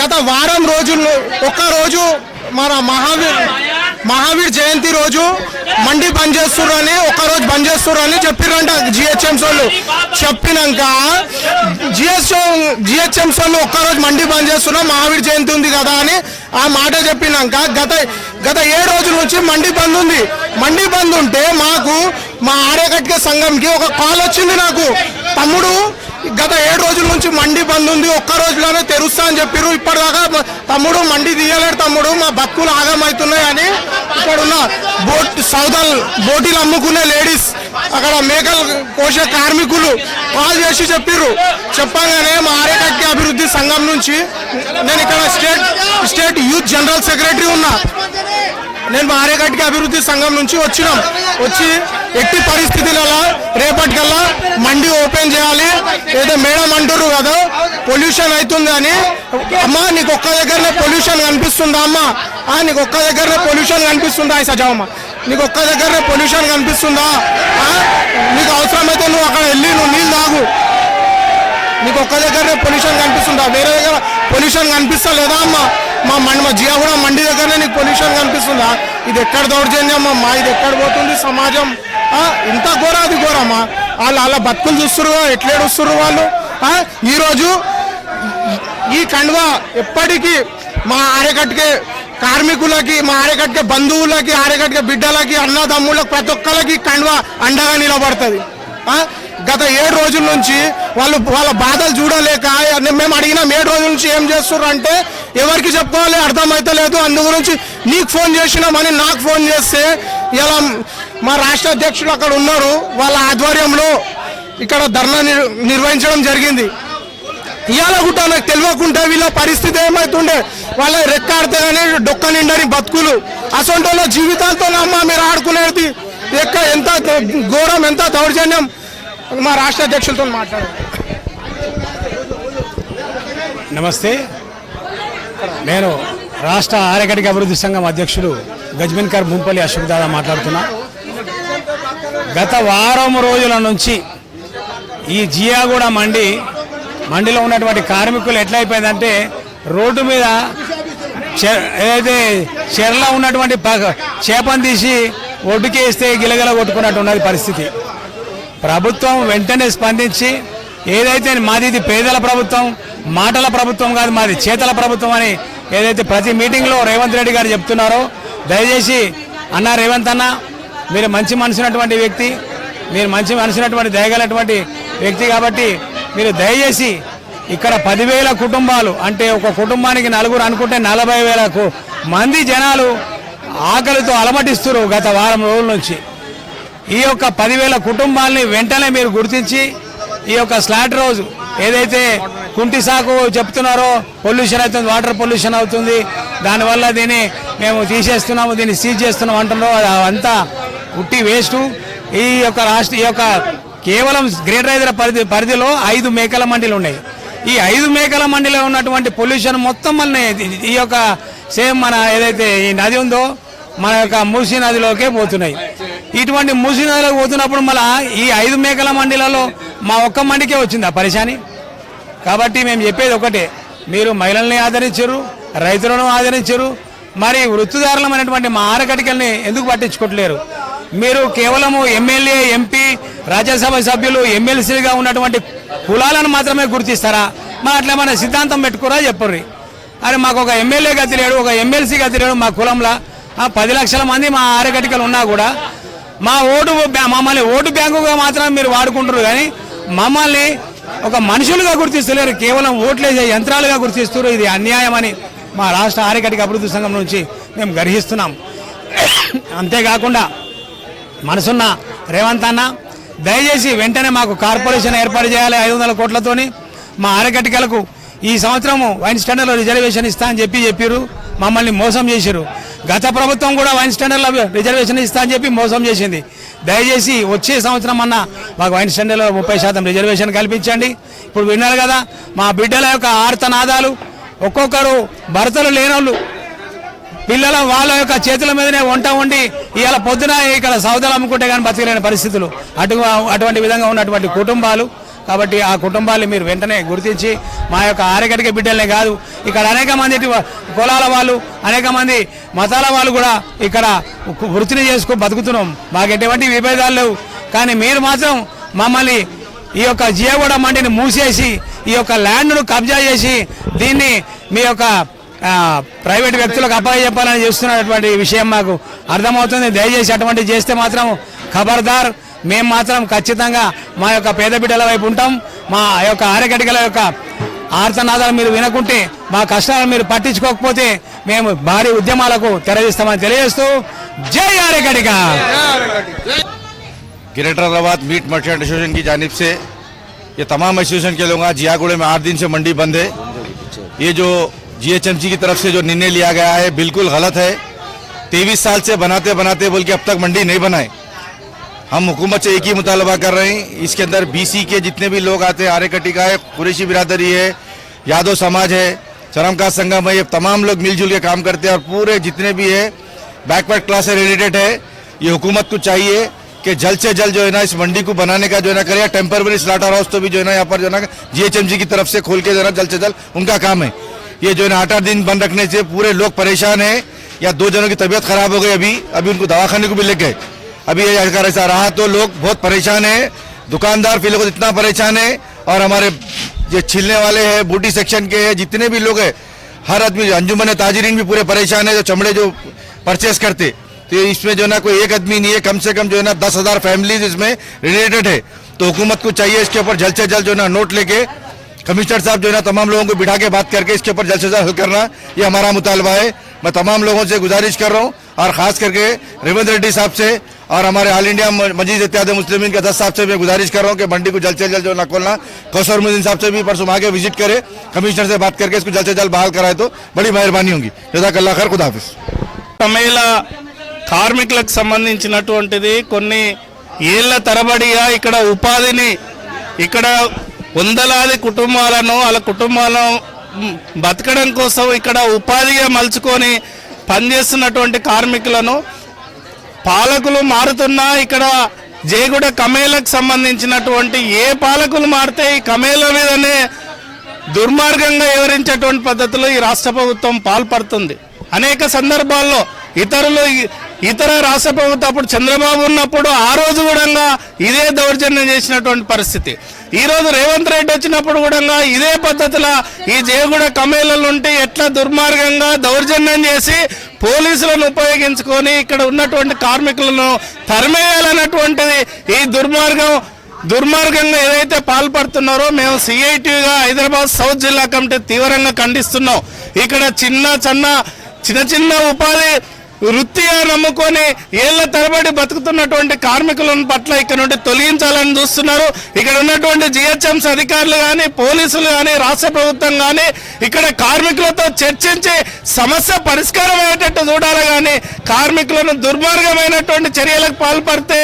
గత వారం రోజుల్లో ఒక్కరోజు మన మహావీర్ జయంతి రోజు మండి బంద్ చేస్తుర్రని ఒక్కరోజు బంద్ చేస్తుర్రని చెప్పిరంట జిహెచ్ఎంసీ వాళ్ళు. చెప్పినాక జిహెచ్ఎంసీ వాళ్ళు ఒక్కరోజు మండి బంద్ చేస్తున్నా మహావీర్ జయంతి ఉంది కదా అని ఆ మాట చెప్పినాక గత 7 రోజుల నుంచి మండి బంద్ ఉంది. మండి బంద్ ఉంటే మాకు మా ఆర్యకట్క సంఘంకి ఒక కాల్ వచ్చింది నాకు, తమ్ముడు గత 7 రోజుల నుంచి మండి బంద్ ఉంది, ఒక్క రోజులోనే తెరుస్తా అని చెప్పారు. ఇప్పటిదాకా తమ్ముడు మండి తీయలేడు తమ్ముడు, మా బతుకులు ఆగమవుతున్నాయి అని ఇక్కడ ఉన్న బోటీలు అమ్ముకునే లేడీస్, అక్కడ మేకలు కోసే కార్మికులు కాల్ చేసి చెప్పారు. చెప్పగానే మా ఆర్యకట్క అభివృద్ధి సంఘం నుంచి నేను ఇక్కడ స్టేట్ యూత్ జనరల్ సెక్రటరీ ఉన్నా. నేను మా ఆర్యకట్క అభివృద్ధి సంఘం నుంచి వచ్చి ఎట్టి పరిస్థితులలో రేపటికల్లా మండి ఓపెన్ చేయాలి, ఏదో మేడం అంటారు కదా పొల్యూషన్ అవుతుంది అని. అమ్మా నీకు ఒక్క దగ్గరనే పొల్యూషన్ కనిపిస్తుందా అమ్మా? నీకు ఒక్క దగ్గరనే పొల్యూషన్ కనిపిస్తుందా? సజావమ్మా నీకు ఒక్క దగ్గరనే పొల్యూషన్ కనిపిస్తుందా? నీకు అవసరమైతే నువ్వు అక్కడ వెళ్ళి నువ్వు నీళ్ళు తాగు. నీకు ఒక్క దగ్గరనే పొల్యూషన్ కనిపిస్తుందా? వేరే దగ్గర పొల్యూషన్ కనిపిస్తా లేదా అమ్మా? మా జియాగూడ మండి దగ్గరనే నీకు పొల్యూషన్ కనిపిస్తుందా? ఇది ఎక్కడ దౌర్జన్యం అమ్మా, ఇది ఎక్కడ పోతుంది సమాజం? ఇంత ఘోర అది ఘోరమ్మా. వాళ్ళ బతుకులు చూస్తున్నారు, ఎట్లేడుస్తున్నారు వాళ్ళు. ఈరోజు ఈ కండువా ఎప్పటికీ మా ఆర్యకట్క కార్మికులకి, మా ఆర్యకట్క బంధువులకి, ఆర్యకట్క బిడ్డలకి, అన్నదమ్ములకు ప్రతి ఒక్కరికి కండువా అండగా నిలబడుతుంది. గత 7 రోజుల నుంచి వాళ్ళ బాధలు చూడలేక మేము అడిగినాం 7 రోజుల నుంచి ఏం చేస్తున్నారు అంటే ఎవరికి చెప్పుకోవాలి అర్థమైతే లేదు. అందు గురించి నీకు ఫోన్ చేసినామని నాకు ఫోన్ చేస్తే ఇలా మా రాష్ట్ర అధ్యక్షులు అక్కడ ఉన్నారు, వాళ్ళ ఆధ్వర్యంలో ఇక్కడ ధర్నా నిర్వహించడం జరిగింది. ఇవాళ కూడా నాకు తెలియకుండా వీళ్ళ పరిస్థితి ఏమవుతుండే, వాళ్ళ రెక్కాడితే కానీ డొక్క నిండని బతుకులు, అసొంటోళ్ళ జీవితాలతో అమ్మ మీరు ఆడుకునేది ఎంత ఘోరం, ఎంత దౌర్జన్యం. మా రాష్ట్ర అధ్యక్షులతో మాట్లాడారు. నమస్తే, నేను రాష్ట్ర ఆర్యకట్క అభివృద్ధి సంఘం అధ్యక్షుడు గజ్బెన్కర్ ముంపల్లి అశోక్ దాదా మాట్లాడుతున్నా. గత వారం రోజుల నుంచి ఈ జియాగూడ మండిలో ఉన్నటువంటి కార్మికులు ఎట్లయిపోయిందంటే రోడ్డు మీద ఏదైతే చెరలో ఉన్నటువంటి చేపను తీసి ఒడ్డుకేస్తే గిలగిల కొట్టుకున్నట్టు ఉన్నది పరిస్థితి. ప్రభుత్వం వెంటనే స్పందించి ఏదైతే మాది ఇది పేదల ప్రభుత్వం, మాటల ప్రభుత్వం కాదు మాది చేతల ప్రభుత్వం అని ఏదైతే ప్రతి మీటింగ్లో రేవంత్ రెడ్డి గారు చెప్తున్నారో, దయచేసి అన్న రేవంత్ అన్న మీరు మంచి మనసున్నటువంటి వ్యక్తి, మీరు మంచి మనసున్నటువంటి దయగలటువంటి వ్యక్తి కాబట్టి మీరు దయచేసి ఇక్కడ 10,000 కుటుంబాలు అంటే ఒక కుటుంబానికి 4 అనుకుంటే 40,000 మంది జనాలు ఆకలితో అలమటిస్తున్నారు గత వారం రోజుల నుంచి. ఈ యొక్క 10,000 కుటుంబాలని వెంటనే మీరు గుర్తించి ఈ యొక్క స్లాట్ రోజు ఏదైతే కుంటి సాకు చెప్తున్నారో పొల్యూషన్ అవుతుంది, వాటర్ పొల్యూషన్ అవుతుంది, దానివల్ల దీన్ని మేము తీసేస్తున్నాము, దీన్ని సీజ్ చేస్తున్నాం అంటున్నారో అదంతా ఉట్టి వేస్ట్. ఈ యొక్క కేవలం గ్రేటర్ హైదరాబాద్ పరిధిలో 5 మేకల మండీలు ఉన్నాయి. ఈ 5 మేకల మండీలో ఉన్నటువంటి పొల్యూషన్ మొత్తం మళ్ళీ ఈ యొక్క సేమ్ మన ఏదైతే ఈ నది ఉందో మన యొక్క మూసీ నదిలోకే పోతున్నాయి. ఇటువంటి మూసీ నదిలోకి పోతున్నప్పుడు మళ్ళీ ఈ 5 మేకల మండీలలో మా ఒక్క మండికే వచ్చింది ఆ పరిశాని. కాబట్టి మేము చెప్పేది ఒకటే, మీరు మహిళల్ని ఆదరించరు, రైతులను ఆదరించరు, మరి వృత్తిదారులమైనటువంటి మా ఆర్యకట్కల్ని ఎందుకు పట్టించుకోవట్లేరు? మీరు కేవలము ఎమ్మెల్యే, ఎంపీ, రాజ్యసభ సభ్యులు, ఎమ్మెల్సీలుగా ఉన్నటువంటి కులాలను మాత్రమే గుర్తిస్తారా? మా అట్లా మన సిద్ధాంతం పెట్టుకోరా చెప్పుర్రి. అరే మాకు ఒక ఎమ్మెల్యే గతి లేడు, ఒక ఎమ్మెల్సీ గతి లేడు, మా కులంలో 10 లక్షల మంది మా ఆర్యకట్కలు ఉన్నా కూడా మమ్మల్ని ఓటు బ్యాంకుగా మాత్రమే మీరు వాడుకుంటారు, కానీ మమ్మల్ని ఒక మనుషులుగా గుర్తిస్తలేరు, కేవలం ఓట్లేసే యంత్రాలుగా గుర్తిస్తారు. ఇది అన్యాయం అని మా రాష్ట్ర ఆర్యకట్క అభివృద్ధి సంఘం నుంచి మేము గర్హిస్తున్నాం. అంతేకాకుండా మనసున్న రేవంత్ అన్న దయచేసి వెంటనే మాకు కార్పొరేషన్ ఏర్పాటు చేయాలి 500 కోట్లతోని. మా ఆర్యకట్కలకు ఈ సంవత్సరము వైన్ స్టాండర్లో రిజర్వేషన్ ఇస్తా అని చెప్పారు, మమ్మల్ని మోసం చేశారు. గత ప్రభుత్వం కూడా వైన్ స్టాండర్లో రిజర్వేషన్ ఇస్తా అని చెప్పి మోసం చేసింది. దయచేసి వచ్చే సంవత్సరం అన్న మాకు వైన్ స్టాండర్లో 30% రిజర్వేషన్ కల్పించండి. ఇప్పుడు విన్నారు కదా మా బిడ్డల యొక్క ఆర్తనాదాలు, ఒక్కొక్కరు భర్తలు లేనోళ్ళు పిల్లల వాళ్ళ యొక్క చేతుల మీదనే వంట వండి ఇవాళ పొద్దున ఇక్కడ సౌదాలు అమ్ముకుంటే కానీ బతకలేని పరిస్థితులు, అటువంటి విధంగా ఉన్నటువంటి కుటుంబాలు. కాబట్టి ఆ కుటుంబాన్ని మీరు వెంటనే గుర్తించి మా యొక్క ఆరగడిక బిడ్డలనే కాదు, ఇక్కడ అనేక మంది కులాల వాళ్ళు, అనేక మంది మతాల వాళ్ళు కూడా ఇక్కడ వృత్తిని బతుకుతున్నాం. మాకు ఎటువంటి విభేదాలు లేవు. కానీ మీరు మాత్రం మమ్మల్ని ఈ యొక్క జియగూడ మండిని మూసేసి ఈ యొక్క ల్యాండ్ను కబ్జా చేసి దీన్ని మీ యొక్క ప్రైవేట్ వ్యక్తులకు అప్పచెప్పాలని చేస్తున్నటువంటి విషయం మాకు అర్థమవుతుంది. దయచేసి అటువంటి చేస్తే మాత్రం ఖబర్దార్, మేము మాత్రం ఖచ్చితంగా మా యొక్క పేద బిడ్డల వైపు ఉంటాం. మా యొక్క ఆరగడికల యొక్క ఆర్తనాదాలు మీరు వినకుంటే, మా కష్టాలు మీరు పట్టించుకోకపోతే మేము భారీ ఉద్యమాలకు తెరదీస్తామని తెలియజేస్తూ జై ఆరగడిక. Greater Hyderabad meat merchant association की जानिब से ये तमाम एसोसिएशन के लोग जियागुड़े में 8 दिन से मंडी बंद है। ये जो जीएचएमसी की तरफ से जो निर्णय लिया गया है बिल्कुल गलत है। 23 साल से बनाते बनाते बोल के अब तक मंडी नहीं बनाए। हम हुकूमत से एक ही मुतालबा कर रहे हैं, इसके अंदर बीसी के जितने भी लोग आते हैं, आर्यकटी का है, कुरैशी बिरादरी है, यादव समाज है, चरमकास संगम है, ये तमाम लोग मिलजुल के काम करते हैं और पूरे जितने भी है बैकवर्ड क्लास से रिलेटेड है। ये हुकूमत को चाहिए कि जल्द से जल्द जो है ना इस मंडी को बनाने का जो है ना करे। टेम्पररी स्लाटर हाउस तो भी जो है ना यहाँ पर जो है ना जीएचएमसी की तरफ से खोल के जो है ना जल्द से जल्द उनका काम है। ये जो है ना 8 दिन बंद रखने से पूरे लोग परेशान हैं। या 2 जनों की तबीयत खराब हो गई, अभी उनको दवाखाने को भी ले गए। अभी ये अगर ऐसा रहा तो लोग बहुत परेशान है, दुकानदार फिलहाल इतना परेशान है और हमारे जो छिलने वाले हैं, बूटी सेक्शन के हैं, जितने भी लोग हैं, हर आदमी, अंजुमन ताजरीन भी पूरे परेशान है, जो चमड़े जो परचेस करते। तो इसमें जो है ना कोई एक आदमी नहीं है, कम से कम जो है ना 10,000 फैमिलीज इसमें रिलेटेड है। तो हुकूमत को चाहिए इसके ऊपर जल्द से जल्द जो है ना नोट लेके कमिश्नर साहब जो है ना तमाम लोगों को बिठा के बात करके इसके ऊपर जल्द से जल्द हल करना, ये हमारा मुतालबा है। मैं तमाम लोगों से गुजारिश कर रहा हूँ और खास करके रेवंत रेड्डी साहब से और हमारे ऑल इंडिया मजीद इत्तेहाद मुस्लिमीन के अध्यक्ष साहब से मैं गुजारिश कर रहा हूँ कि मंडी को जल्द से जल्द जो ना खोलना। कौसर साहब से भी परसों आगे विजिट करे, कमिश्नर से बात करके इसको जल्द से जल्द बहाल कराए तो बड़ी मेहरबानी होगी। जज़ाकल्लाह खैर, खुदा हाफिज़। తమిళ కార్మికులకు సంబంధించినటువంటిది కొన్ని ఏళ్ల తరబడిగా ఇక్కడ ఉపాధిని, ఇక్కడ వందలాది కుటుంబాలను వాళ్ళ కుటుంబాలను బతకడం కోసం ఇక్కడ ఉపాధిగా మలుచుకొని పనిచేస్తున్నటువంటి కార్మికులను పాలకులు మారుతున్నా ఇక్కడ జేగుడ కమేలకు సంబంధించినటువంటి ఏ పాలకులు మారితే ఈ కమేల మీదనే దుర్మార్గంగా వివరించేటువంటి పద్ధతిలో ఈ రాష్ట్ర ప్రభుత్వం పాల్పడుతుంది. అనేక సందర్భాల్లో ఇతర రాష్ట్ర ప్రభుత్వం అప్పుడు చంద్రబాబు ఉన్నప్పుడు ఆ రోజు కూడా ఇదే దౌర్జన్యం చేసినటువంటి పరిస్థితి. ఈ రోజు రేవంత్ రెడ్డి వచ్చినప్పుడు కూడా ఇదే పద్ధతిలో ఈ జేగుడ కమేళలు ఉంటే ఎట్లా దుర్మార్గంగా దౌర్జన్యం చేసి పోలీసులను ఉపయోగించుకొని ఇక్కడ ఉన్నటువంటి కార్మికులను తరిమేయాలన్నటువంటిది ఈ దుర్మార్గంగా ఏదైతే పాల్పడుతున్నారో మేము సిఐటిగా హైదరాబాద్ సౌత్ జిల్లా కమిటీ తీవ్రంగా ఖండిస్తున్నాం. ఇక్కడ చిన్న ఉపాధి వృత్తిగా నమ్ముకొని ఏళ్ల తరబడి బతుకుతున్నటువంటి కార్మికులను పట్ల ఇక్కడ నుండి తొలగించాలని చూస్తున్నారు. ఇక్కడ ఉన్నటువంటి జిహెచ్ఎంసీ అధికారులు కానీ, పోలీసులు కానీ, రాష్ట్ర ప్రభుత్వం కానీ ఇక్కడ కార్మికులతో చర్చించి సమస్య పరిష్కారం అయ్యేటట్టు చూడాలి. కానీ కార్మికులను దుర్మార్గమైనటువంటి చర్యలకు పాల్పడితే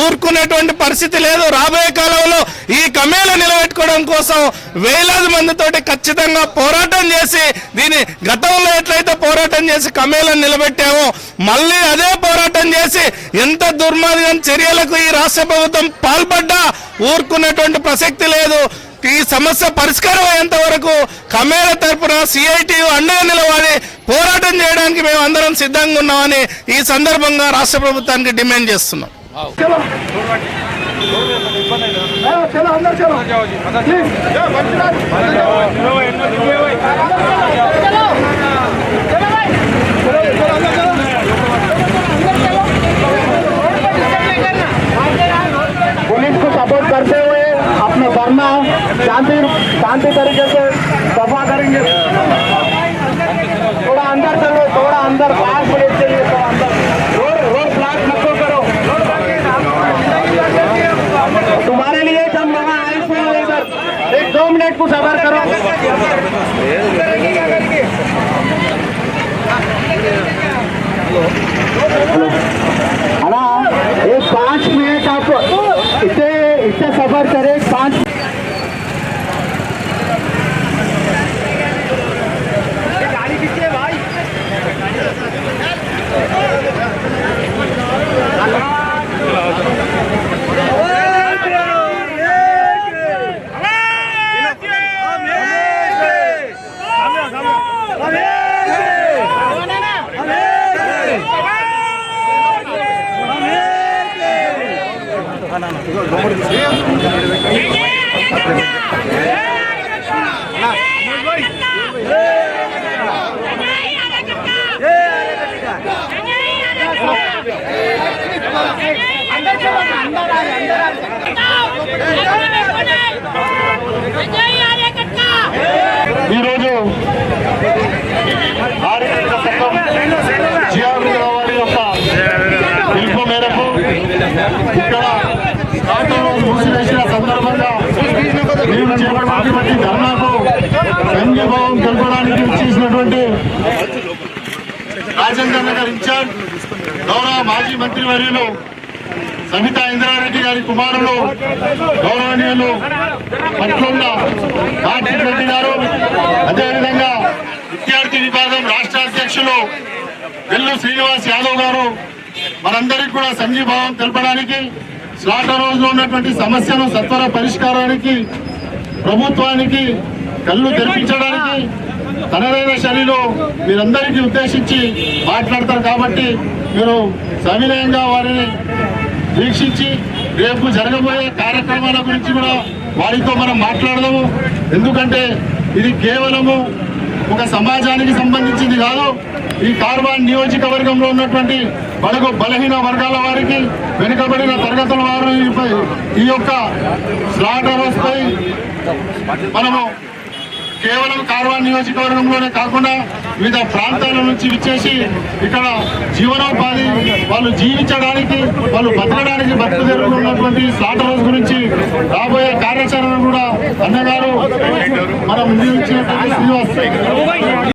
ఊరుకునేటువంటి పరిస్థితి లేదు. రాబోయే కాలంలో ఈ కమేలు నిలబెట్టుకోవడం కోసం వేలాది మందితోటి ఖచ్చితంగా పోరాటం చేసి, దీని గతంలో ఎట్లయితే పోరాటం చేసి కమేలను నిలబెట్టామో మళ్ళీ అదే పోరాటం చేసి ఎంత దుర్మార్గం చర్యలకు ఈ రాష్ట్ర ప్రభుత్వం పాల్పడ్డా ఊరుకునేటువంటి ప్రసక్తి లేదు. ఈ సమస్య పరిష్కారం అయ్యేంత వరకు కమేల తరపున సిఐటి అండగా నిలబడి పోరాటం చేయడానికి మేము అందరం సిద్ధంగా ఉన్నామని ఈ సందర్భంగా రాష్ట్ర ప్రభుత్వానికి డిమాండ్ చేస్తున్నాం. पुलिस को सपोर्ट करते हुए अपना धरना शांति तरीके से सफा करेंगे। थोड़ा अंदर चलो, थोड़ा अंदर 5 मिनट के लिए थोड़ा अंदर रोड ब्लॉक मत करो। तुम्हारे लिए हम वहाँ आए हुए इधर 1-2 मिनट को सबर करो। अना एक 5 मिनट आप इतने सफर करें 5 गाड़ी पीछे भाई ఈరోజు ఆర్యకట్ట సంఘం జియాగూడెం వారి యొక్క పిలుపు మేరకు ఇక్కడ ఆటోను మూసివేసిన సందర్భంగా మేము చేపట్టినటువంటి ధర్నాకు సంఘీభావం తెలపడానికి చేసినటువంటి రాజేంద్ర నగర్ ఇన్ఛార్జ్ గౌరవ మాజీ మంత్రి వర్యులు సబితా ఇంద్రారెడ్డి గారి కుమారులు గౌరవనీయులు పట్ల కార్తీక్ రెడ్డి గారు, అదేవిధంగా విద్యార్థి విభాగం రాష్ట్ర అధ్యక్షులు వెల్లు శ్రీనివాస్ యాదవ్ గారు మనందరికీ కూడా సంఘీభావం తెలపడానికి, స్లాటర్ హౌస్ లో ఉన్నటువంటి సమస్యను సత్వర పరిష్కారానికి ప్రభుత్వానికి కళ్ళు తెరిపించడానికి తనదైన శైలిలో మీరందరికీ ఉద్దేశించి మాట్లాడతారు కాబట్టి మీరు సవినయంగా వారిని వీక్షించి రేపు జరగబోయే కార్యక్రమాల గురించి కూడా వారితో మనం మాట్లాడదాము. ఎందుకంటే ఇది కేవలము ఒక సమాజానికి సంబంధించింది కాదు. ఈ కార్వాన్ నియోజకవర్గంలో ఉన్నటువంటి బడుగు బలహీన వర్గాల వారికి, వెనుకబడిన తరగతుల వారు ఈ యొక్క స్లాటర్ హౌస్ పై మనము కేవలం కార్వాన్ నియోజకవర్గంలోనే కాకుండా వివిధ ప్రాంతాల నుంచి విచ్చేసి ఇక్కడ జీవనోపాధి వాళ్ళు జీవించడానికి, వాళ్ళు బతకడానికి బతుకు జరుగుతున్నటువంటి స్లాటర్ హౌస్ గురించి రాబోయే కార్యాచరణ కూడా అన్నగారు మనం ముందు ఇచ్చినటువంటి శ్రీనివాస్